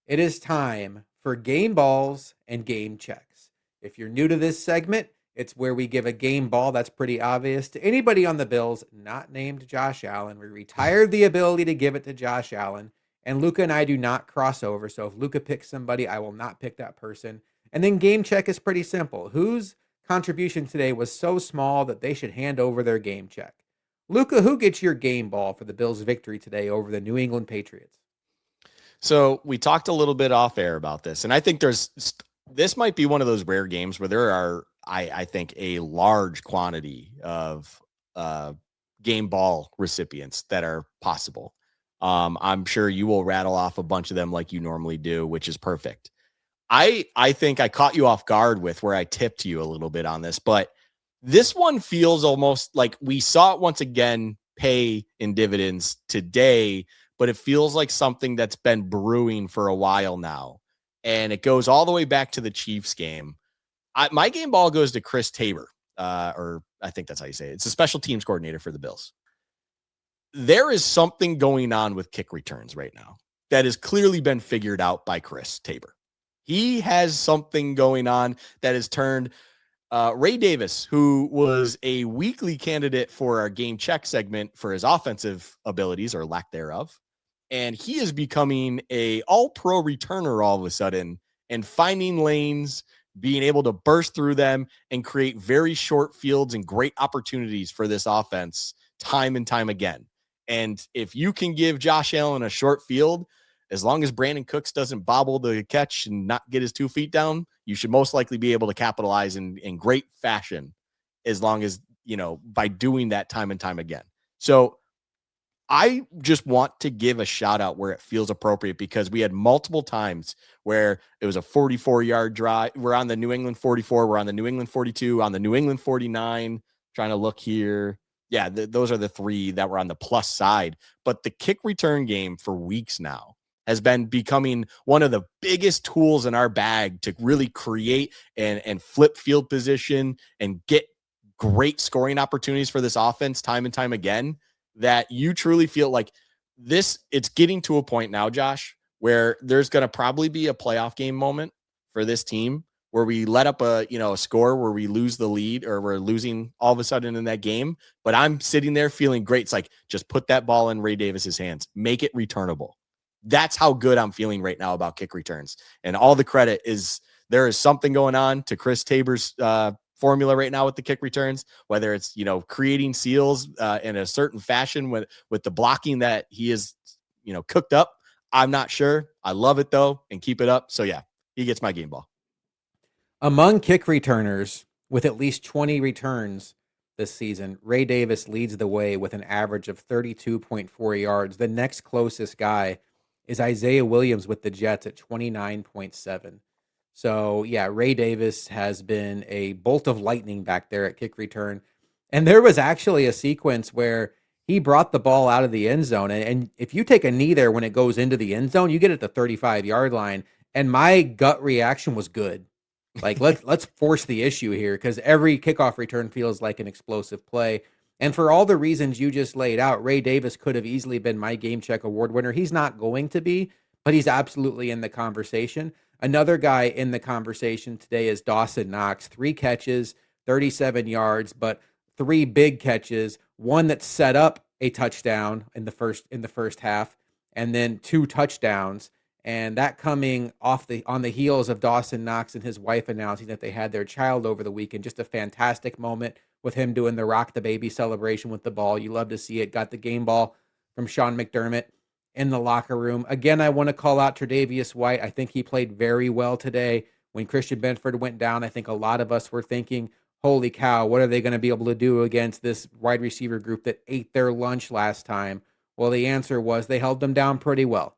It is time for game balls and game checks. If you're new to this segment, it's where we give a game ball that's pretty obvious to anybody on the Bills not named Josh Allen. We retired the ability to give it to Josh Allen. And Luca and I do not cross over. So if Luca picks somebody, I will not pick that person. And then game check is pretty simple. Whose contribution today was so small that they should hand over their game check? Luca, who gets your game ball for the Bills' victory today over the New England Patriots? So we talked a little bit off air about this, and I think this might be one of those rare games where there are, I think, a large quantity of game ball recipients that are possible. I'm sure you will rattle off a bunch of them like you normally do, which is perfect. I think I caught you off guard with where I tipped you a little bit on this, but this one feels almost like we saw it once again pay in dividends today, but it feels like something that's been brewing for a while now. And it goes all the way back to the Chiefs game. My game ball goes to Chris Tabor, or I think that's how you say it. It's a special teams coordinator for the Bills. There is something going on with kick returns right now that has clearly been figured out by Chris Tabor. He has something going on that has turned Ray Davis, who was a weekly candidate for our game check segment for his offensive abilities or lack thereof. And he is becoming a all-pro returner all of a sudden and finding lanes, being able to burst through them and create very short fields and great opportunities for this offense time and time again. And if you can give Josh Allen a short field, as long as Brandon Cooks doesn't bobble the catch and not get his 2 feet down, you should most likely be able to capitalize in great fashion as long as, by doing that time and time again. So I just want to give a shout out where it feels appropriate because we had multiple times where it was a 44-yard drive. We're on the New England 44. We're on the New England 42, on the New England 49, trying to look here. Yeah, those are the three that were on the plus side. But the kick return game for weeks now has been becoming one of the biggest tools in our bag to really create and flip field position and get great scoring opportunities for this offense time and time again, that you truly feel like it's getting to a point now, Josh, where there's going to probably be a playoff game moment for this team where we let up a score where we lose the lead or we're losing all of a sudden in that game. But I'm sitting there feeling great. It's like, just put that ball in Ray Davis's hands, make it returnable. That's how good I'm feeling right now about kick returns. And all the credit is there is something going on to Chris Tabor's formula right now with the kick returns, whether it's, creating seals in a certain fashion with the blocking that he is, cooked up. I'm not sure. I love it though, and keep it up. So yeah, he gets my game ball. Among kick returners with at least 20 returns this season, Ray Davis leads the way with an average of 32.4 yards. The next closest guy is Isaiah Williams with the Jets at 29.7. So, yeah, Ray Davis has been a bolt of lightning back there at kick return. And there was actually a sequence where he brought the ball out of the end zone. And if you take a knee there when it goes into the end zone, you get at the 35-yard line. And my gut reaction was good. Like, let's force the issue here because every kickoff return feels like an explosive play. And for all the reasons you just laid out, Ray Davis could have easily been my Game Check Award winner. He's not going to be, but he's absolutely in the conversation. Another guy in the conversation today is Dawson Knox. 3 catches, 37 yards, but 3 big catches. One that set up a touchdown in the first half, and then 2 touchdowns. And that coming on the heels of Dawson Knox and his wife announcing that they had their child over the weekend. Just a fantastic moment with him doing the rock the baby celebration with the ball. You love to see it. Got the game ball from Sean McDermott in the locker room. Again, I want to call out Tre'Davious White. I think he played very well today. When Christian Benford went down, I think a lot of us were thinking, holy cow, what are they going to be able to do against this wide receiver group that ate their lunch last time? Well, the answer was they held them down pretty well.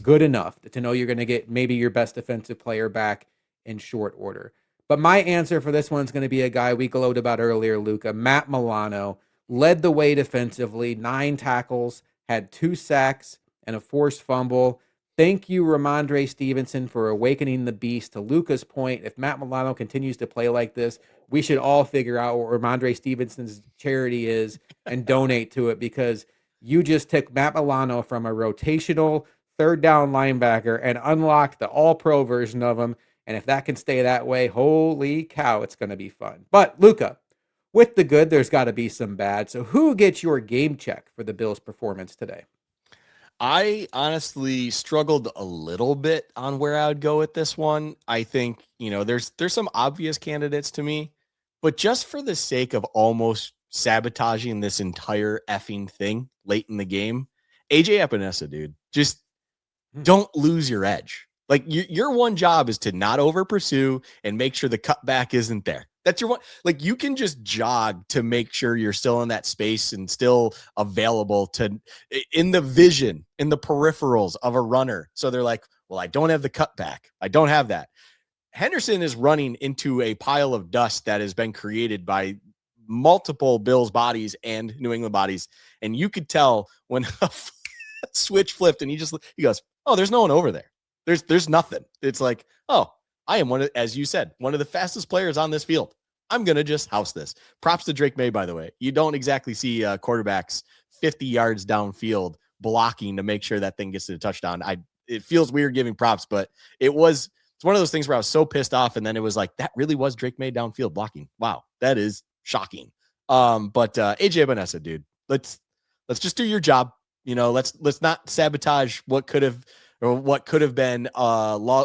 Good enough to know you're going to get maybe your best defensive player back in short order. But my answer for this one's going to be a guy we glowed about earlier, Luca. Matt Milano led the way defensively, 9 tackles, had 2 sacks, and a forced fumble. Thank you, Ramondre Stevenson, for awakening the beast. To Luca's point, if Matt Milano continues to play like this, we should all figure out what Ramondre Stevenson's charity is and donate to it because you just took Matt Milano from a rotational third down linebacker and unlock the all pro version of him. And if that can stay that way, holy cow, it's going to be fun. But Luca, with the good, there's got to be some bad. So who gets your game check for the Bills' performance today? I honestly struggled a little bit on where I would go with this one. I think, there's some obvious candidates to me, but just for the sake of almost sabotaging this entire effing thing late in the game, AJ Epinesa, dude, just don't lose your edge. Like your one job is to not over pursue and make sure the cutback isn't there. That's your one. Like you can just jog to make sure you're still in that space and still available to in the vision, in the peripherals of a runner. So they're like, well, I don't have the cutback. I don't have that. Henderson is running into a pile of dust that has been created by multiple Bills bodies and New England bodies. And you could tell when a switch flipped and he goes, oh, there's no one over there. There's nothing. It's like, oh, I am as you said, one of the fastest players on this field. I'm going to just house this. Props to Drake May, by the way. You don't exactly see quarterbacks 50 yards downfield blocking to make sure that thing gets to the touchdown. It feels weird giving props, but it's one of those things where I was so pissed off. And then it was like, that really was Drake May downfield blocking. Wow. That is shocking. But AJ Epinesa, dude, let's just do your job. Let's not sabotage what could have been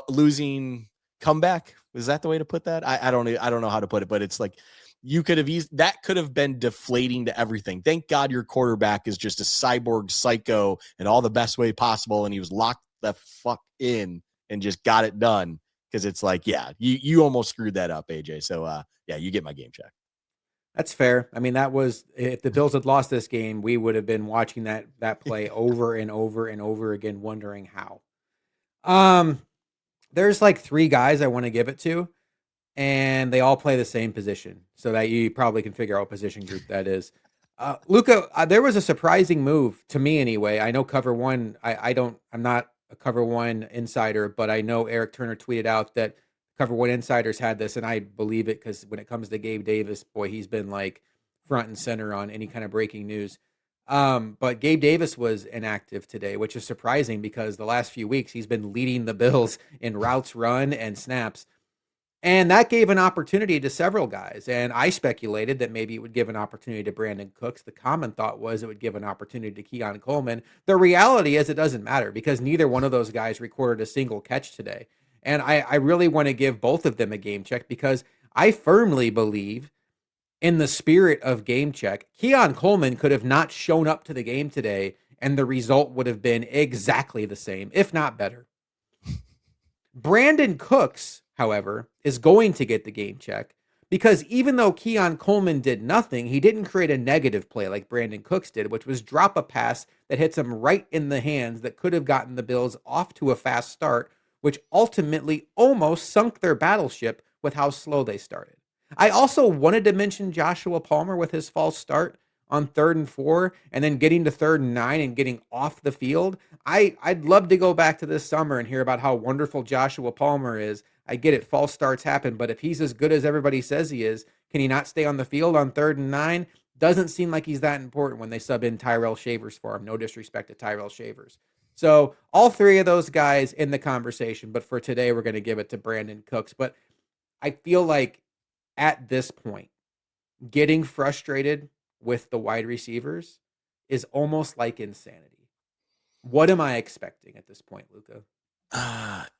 losing comeback. Is that the way to put that? I don't know how to put it, but it's like you could have that could have been deflating to everything. Thank God your quarterback is just a cyborg psycho in all the best way possible, and he was locked the fuck in and just got it done. Because it's like, yeah, you almost screwed that up, AJ. So yeah, you get my game check. That's fair. I mean, that was if the Bills had lost this game, we would have been watching that play over and over and over again, wondering how. Um, there's like three guys I want to give it to, and they all play the same position, so that you probably can figure out what position group that is. Luca, there was a surprising move to me anyway. I know cover one. I'm not a cover one insider, but I know Eric Turner tweeted out that cover one insiders had this, and I believe it because when it comes to Gabe Davis, boy, he's been like front and center on any kind of breaking news. But Gabe Davis was inactive today, which is surprising because the last few weeks he's been leading the Bills in routes run and snaps. And that gave an opportunity to several guys. And I speculated that maybe it would give an opportunity to Brandon Cooks. The common thought was it would give an opportunity to Keon Coleman. The reality is it doesn't matter because neither one of those guys recorded a single catch today. And I really want to give both of them a game check because I firmly believe in the spirit of game check, Keon Coleman could have not shown up to the game today and the result would have been exactly the same, if not better. Brandon Cooks, however, is going to get the game check because even though Keon Coleman did nothing, he didn't create a negative play like Brandon Cooks did, which was drop a pass that hits him right in the hands that could have gotten the Bills off to a fast start, which ultimately almost sunk their battleship with how slow they started. I also wanted to mention Joshua Palmer with his false start on 3rd and 4 and then getting to 3rd and 9 and getting off the field. I'd love to go back to this summer and hear about how wonderful Joshua Palmer is. I get it, false starts happen, but if he's as good as everybody says he is, can he not stay on the field on 3rd and 9? Doesn't seem like he's that important when they sub in Tyrell Shavers for him. No disrespect to Tyrell Shavers. So all three of those guys in the conversation, but for today, we're going to give it to Brandon Cooks. But I feel like at this point, getting frustrated with the wide receivers is almost like insanity. What am I expecting at this point, Luca?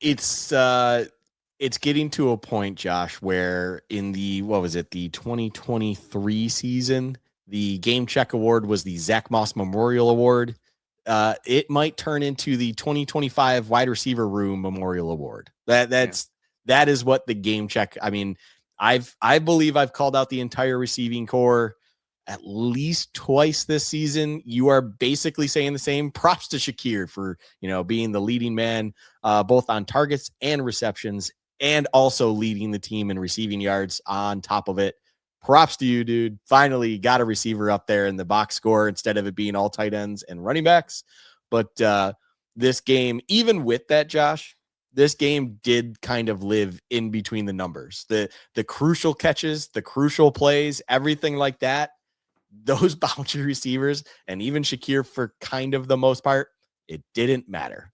It's getting to a point, Josh, where in the 2023 season, the Game Check Award was the Zach Moss Memorial Award. It might turn into the 2025 Wide Receiver Room Memorial Award. That is what the Game Check. I mean, I believe I've called out the entire receiving core at least twice this season. You are basically saying the same. Props to Shakir for, being the leading man, both on targets and receptions, and also leading the team in receiving yards on top of it. Props to you, dude. Finally got a receiver up there in the box score instead of it being all tight ends and running backs. But this game, even with that, Josh, this game did kind of live in between the numbers. The crucial catches, the crucial plays, everything like that. Those boundary receivers and even Shakir for kind of the most part, it didn't matter. They